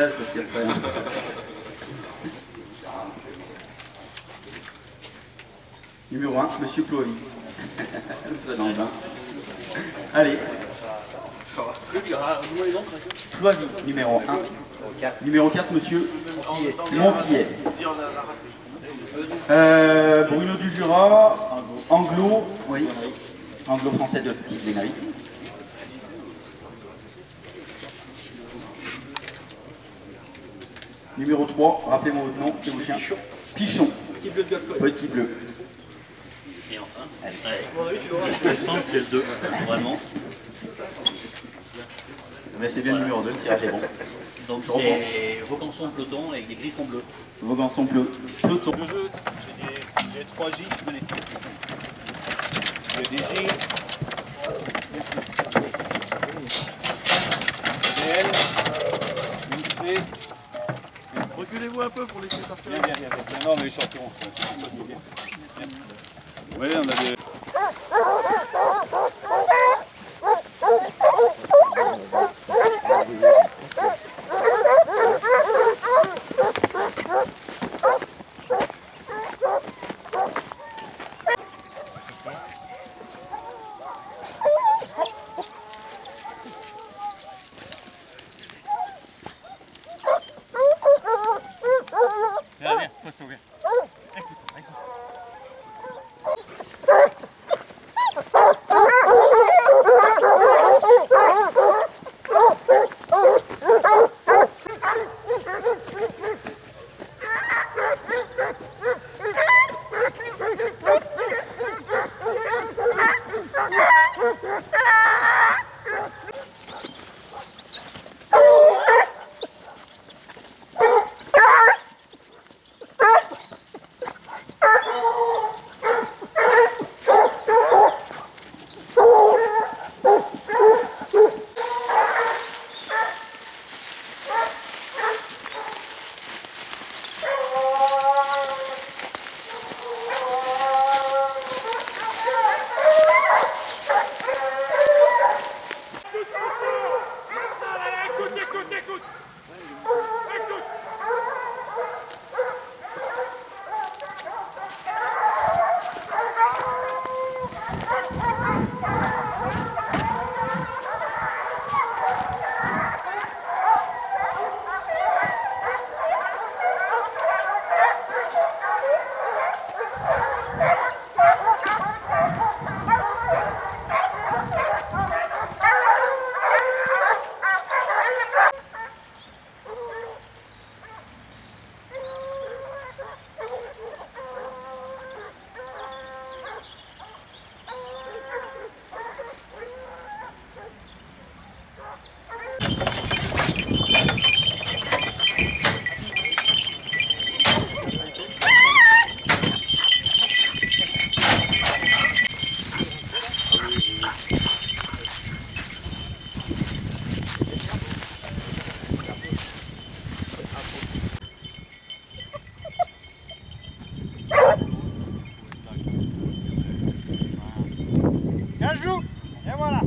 Parce qu'après... Numéro 1, Monsieur Chloé. Ça dans le bain. Allez. Flavie, numéro 1. Numéro 4, Monsieur Montillet. Bruno du Jura, Anglo, oui, anglo-français de Petite Vénarie. Numéro 3, rappelez-moi votre nom, c'est vos chiens. Pichon. Petit bleu de Gascogne. Petit bleu. Et enfin, je pense que c'est le 2, vraiment. Mais c'est bien le numéro 2, le tirage est bon. Donc c'est Vaucanson peloton avec des griffons bleus. Vaucanson peloton. Le jeu, j'ai 3 J, venez. J'ai des J. Des L. Une C. Reculez-vous un peu pour laisser partir. Bien. Non, mais ils sortiront. Oui, on a des... Viens, pose-toi, viens. Écoute. Écoute. Bien joue. Et voilà.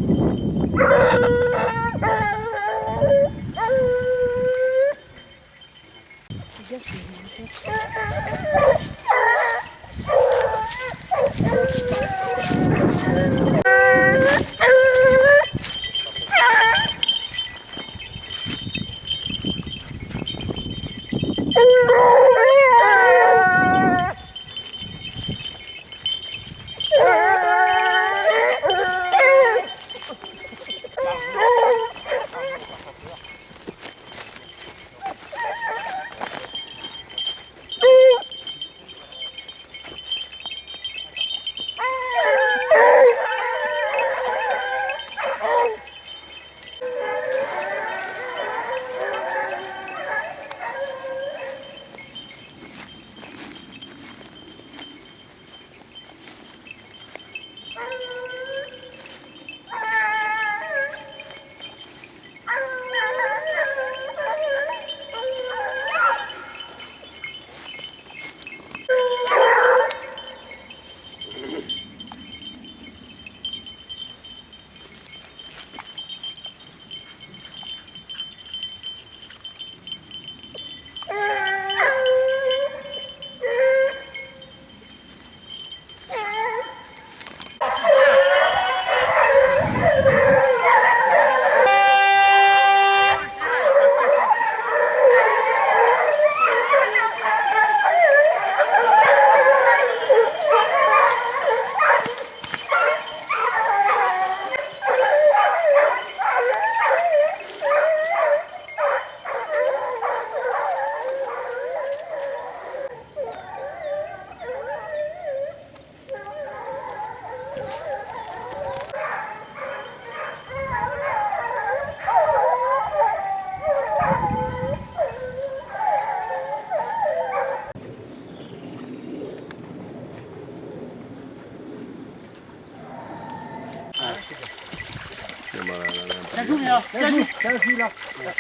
Tiens, Jules là. Voilà.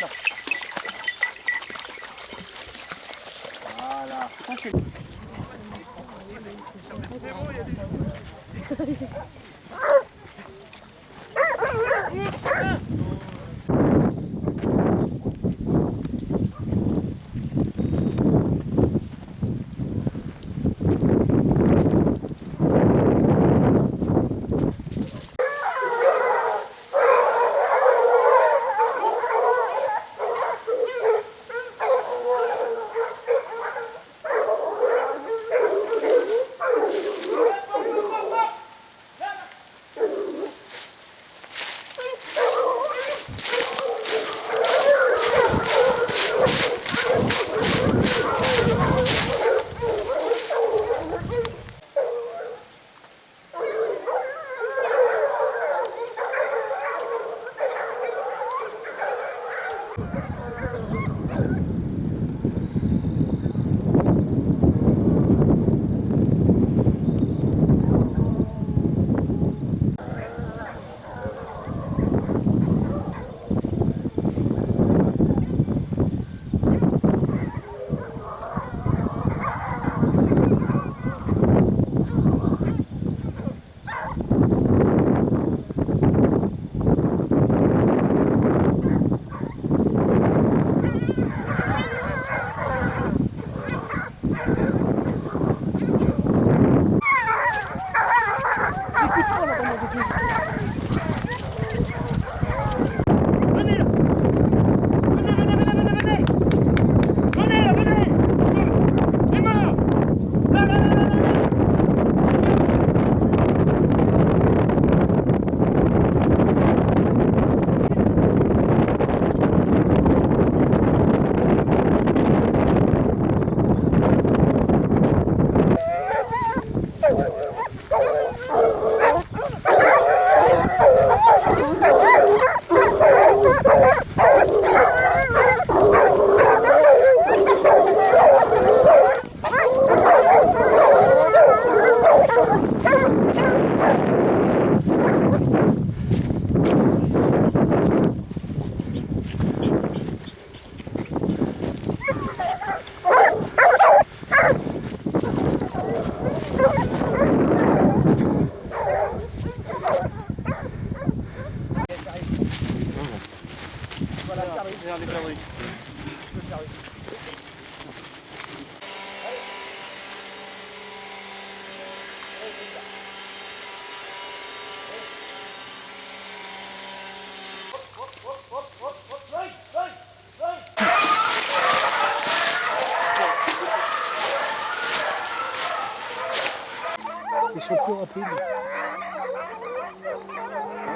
Ils sont plus rapides. Non,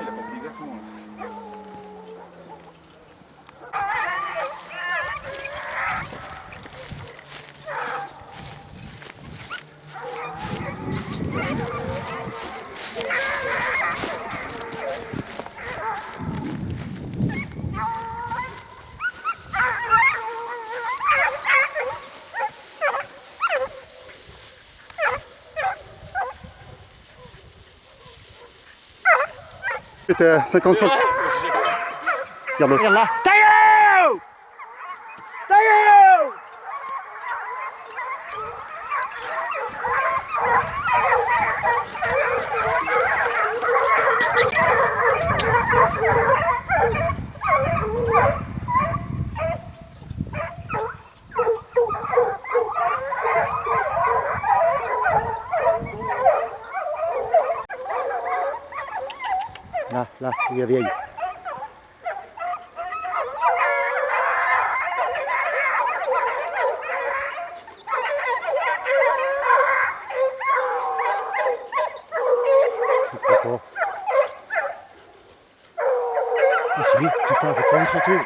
il a passé exactement là. C'était à 50 cm. Regarde. Regarde là. Taillot! Taillot! Là, il y a vieille. C'est vite, putain, faut pas me sauter.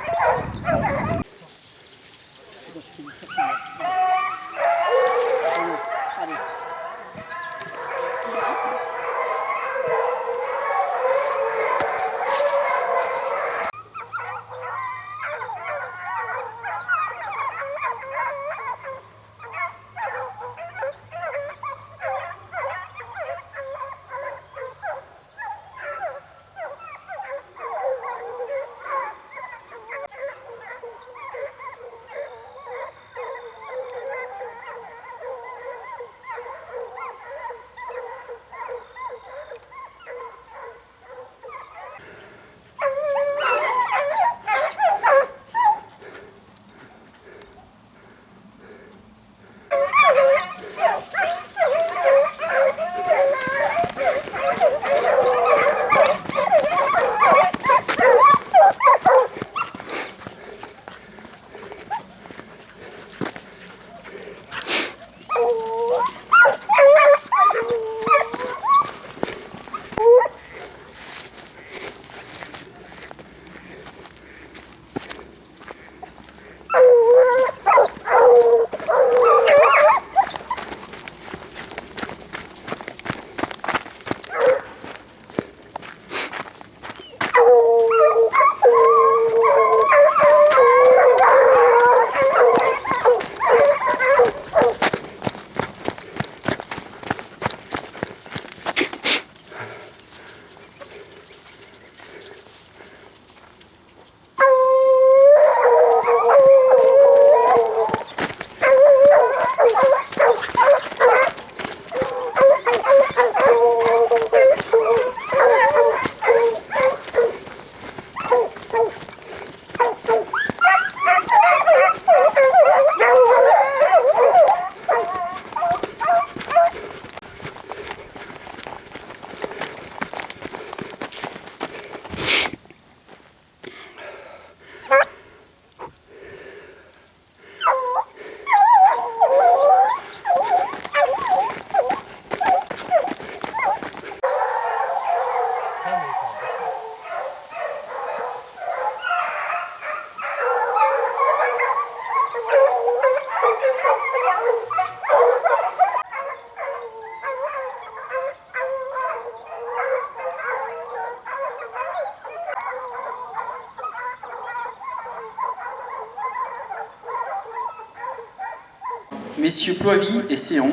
messieurs Ploivy et Séon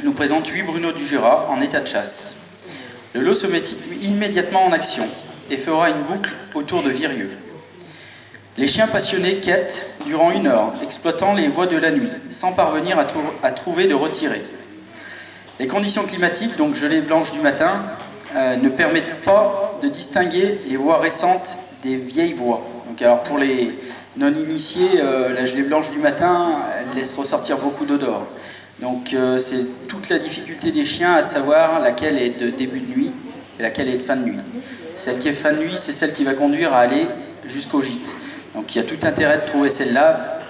nous présentent 8 Bruno du Jura en état de chasse. Le lot se met immédiatement en action et fera une boucle autour de Virieu. Les chiens passionnés quêtent durant 1 heure, exploitant les voies de la nuit, sans parvenir à trouver de retirés. Les conditions climatiques, donc gelée blanche du matin, ne permettent pas de distinguer les voies récentes des vieilles voies. Donc, alors pour les non-initiés, la gelée blanche du matin elle laisse ressortir beaucoup d'odeur. Donc c'est toute la difficulté des chiens à savoir laquelle est de début de nuit et laquelle est de fin de nuit. Celle qui est fin de nuit, c'est celle qui va conduire à aller jusqu'au gîte. Donc il y a tout intérêt de trouver celle-là.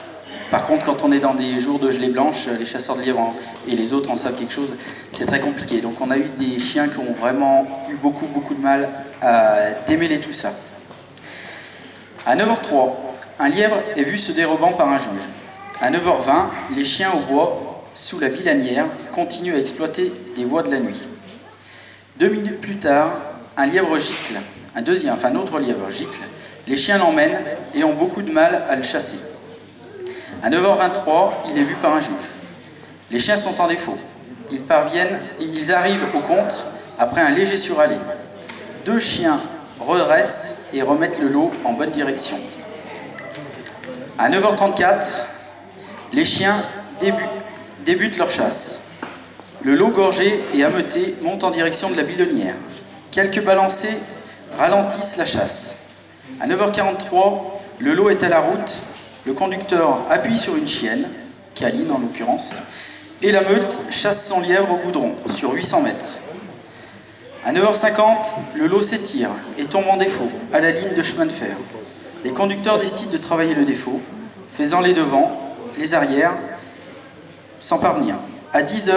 Par contre, quand on est dans des jours de gelée blanche, les chasseurs de lièvres et les autres en savent quelque chose, c'est très compliqué. Donc on a eu des chiens qui ont vraiment eu beaucoup de mal à démêler tout ça. À 9h03, un lièvre est vu se dérobant par un juge. À 9h20, les chiens au bois, sous la Villanière, continuent à exploiter des voies de la nuit. 2 minutes plus tard, un lièvre gicle, un autre lièvre gicle. Les chiens l'emmènent et ont beaucoup de mal à le chasser. À 9h23, il est vu par un juge. Les chiens sont en défaut. Ils arrivent au contre après un léger suralé. 2 chiens redressent et remettent le lot en bonne direction. À 9h34, les chiens débutent leur chasse. Le lot gorgé et ameuté monte en direction de la bidonnière. Quelques balancées ralentissent la chasse. À 9h43, le lot est à la route. Le conducteur appuie sur une chienne, Caline en l'occurrence, et la meute chasse son lièvre au goudron, sur 800 mètres. À 9h50, le lot s'étire et tombe en défaut, à la ligne de chemin de fer. Les conducteurs décident de travailler le défaut, faisant les devants, les arrières, sans parvenir. À 10h,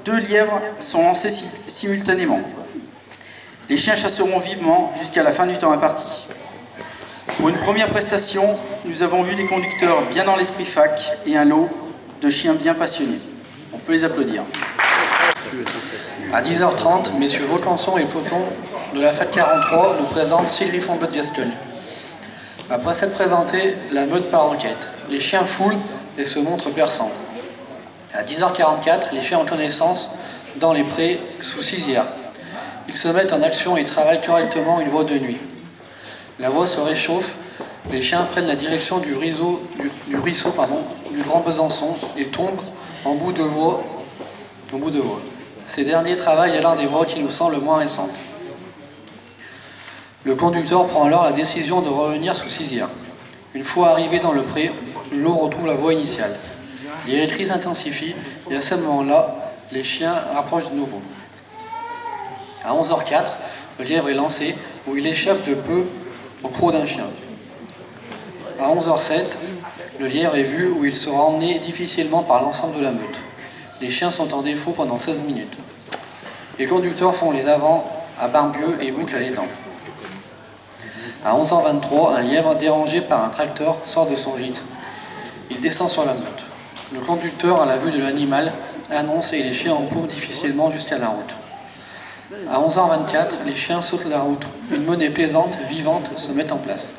2 lièvres sont lancés simultanément. Les chiens chasseront vivement jusqu'à la fin du temps imparti. Pour une première prestation, nous avons vu des conducteurs bien dans l'esprit fac et un lot de chiens bien passionnés. On peut les applaudir. À 10h30, messieurs Vaucanson et Ploton de la FAC 43 nous présentent 6 griffons bleues de Gascogne. Après s'être présenté, la meute part en quête. Les chiens foulent et se montrent perçants. À 10h44, les chiens ont connaissance dans les prés sous cizière. Ils se mettent en action et travaillent correctement une voie de nuit. La voie se réchauffe, les chiens prennent la direction du ruisseau du Grand Besançon et tombent en bout de voie. Ces derniers travaillent alors des voies qui nous semblent moins récentes. Le conducteur prend alors la décision de revenir sous cizière. Une fois arrivé dans le pré, l'eau retrouve la voie initiale. Les rétries s'intensifient et à ce moment-là, les chiens rapprochent de nouveau. À 11h04, le lièvre est lancé où il échappe de peu au croc d'un chien. À 11h07, le lièvre est vu où il sera emmené difficilement par l'ensemble de la meute. Les chiens sont en défaut pendant 16 minutes. Les conducteurs font les avants à Barbieux et bouclent à l'étang. À 11h23, un lièvre dérangé par un tracteur sort de son gîte. Il descend sur la meute. Le conducteur, à la vue de l'animal, annonce et les chiens en courent difficilement jusqu'à la route. À 11h24, les chiens sautent la route. Une monnaie plaisante, vivante, se met en place.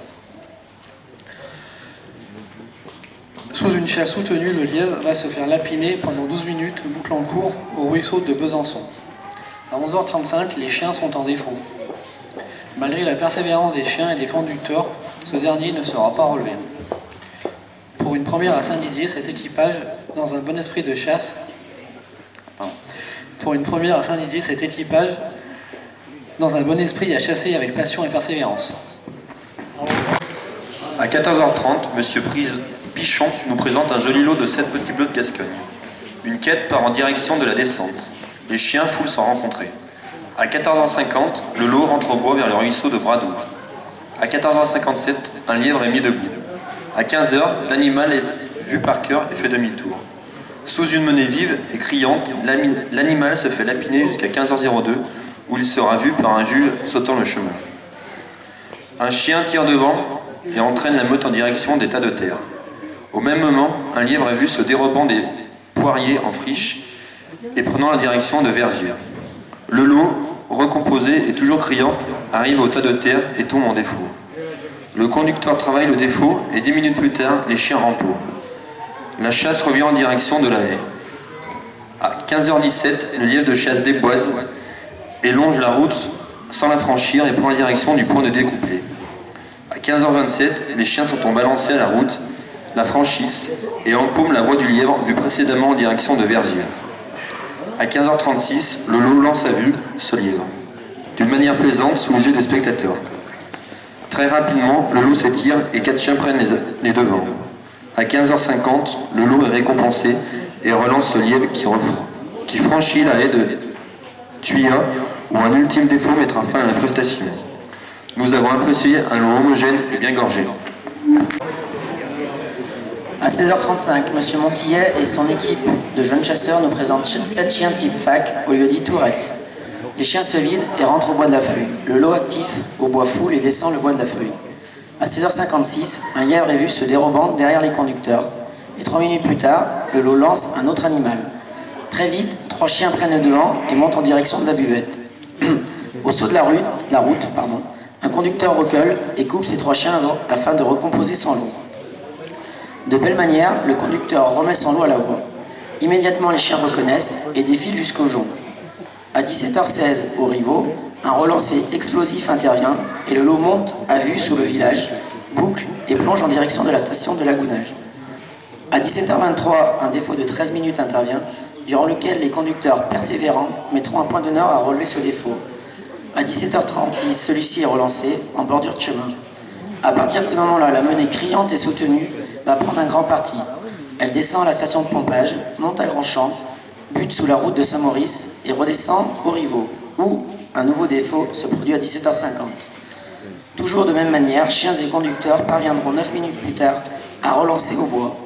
Sous une chasse soutenue, le lièvre va se faire lapiner pendant 12 minutes, bouclant court au ruisseau de Besançon. À 11h35, les chiens sont en défaut. Malgré la persévérance des chiens et des conducteurs, ce dernier ne sera pas relevé. Pour une première à Saint-Didier, cet équipage, dans un bon esprit de chasse, a chassé avec passion et persévérance. À 14h30, Monsieur Pichon nous présente un joli lot de 7 petits bleus de Gascogne. Une quête part en direction de la descente. Les chiens foulent sans rencontrer. À 14h50, le lot rentre au bois vers le ruisseau de Bradoux. À 14h57, un lièvre est mis debout. À 15h, l'animal est vu par cœur et fait demi-tour. Sous une monnaie vive et criante, l'animal se fait lapiner jusqu'à 15h02, où il sera vu par un juge sautant le chemin. Un chien tire devant et entraîne la meute en direction des tas de terre. Au même moment, un lièvre est vu se dérobant des poiriers en friche et prenant la direction de Vergier. Le lot, recomposé et toujours criant, arrive au tas de terre et tombe en défaut. Le conducteur travaille le défaut et 10 minutes plus tard, les chiens rempourent. La chasse revient en direction de la haie. À 15h17, le lièvre de chasse déboise et longe la route sans la franchir et prend la direction du point de découpler. À 15h27, les chiens sont balancés à la route, la franchissent et empaument la voie du lièvre vue précédemment en direction de Verzieux. À 15h36, le lot lance à vue ce lièvre, d'une manière plaisante sous les yeux des spectateurs. Très rapidement, le lot s'étire et 4 chiens prennent les devants. À 15h50, le lot est récompensé et relance ce lièvre qui franchit la haie de Thuya où un ultime défaut mettra fin à la prestation. Nous avons apprécié un lot homogène et bien gorgé. À 16h35, M. Montillet et son équipe de jeunes chasseurs nous présentent 7 chiens type fac au lieu-dit tourette. Les chiens se vident et rentrent au bois de la Feuille. Le lot actif au bois foule et descend le bois de la Feuille. À 16h56, un lièvre est vu se dérobant derrière les conducteurs. Et 3 minutes plus tard, le lot lance un autre animal. Très vite, 3 chiens prennent le devant et montent en direction de la buvette. Au saut de la route, un conducteur recule et coupe ces 3 chiens afin de recomposer son lot. De belle manière, le conducteur remet son lot à la voie. Immédiatement, les chiens reconnaissent et défilent jusqu'au jonc. À 17h16, au Rivaux, un relancé explosif intervient et le lot monte à vue sous le village, boucle et plonge en direction de la station de lagounage. À 17h23, un défaut de 13 minutes intervient, durant lequel les conducteurs persévérants mettront un point d'honneur à relever ce défaut. À 17h36, celui-ci est relancé en bordure de chemin. À partir de ce moment-là, la menée criante et soutenue va prendre un grand parti. Elle descend à la station de pompage, monte à Grandchamp, bute sous la route de Saint-Maurice et redescend au Rivaux, où un nouveau défaut se produit à 17h50. Toujours de même manière, chiens et conducteurs parviendront 9 minutes plus tard à relancer au bois.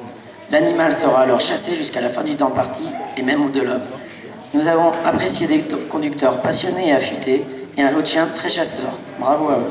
L'animal sera alors chassé jusqu'à la fin du temps parti et même au-delà. Nous avons apprécié des conducteurs passionnés et affûtés et un lot de chiens très chasseurs. Bravo à eux.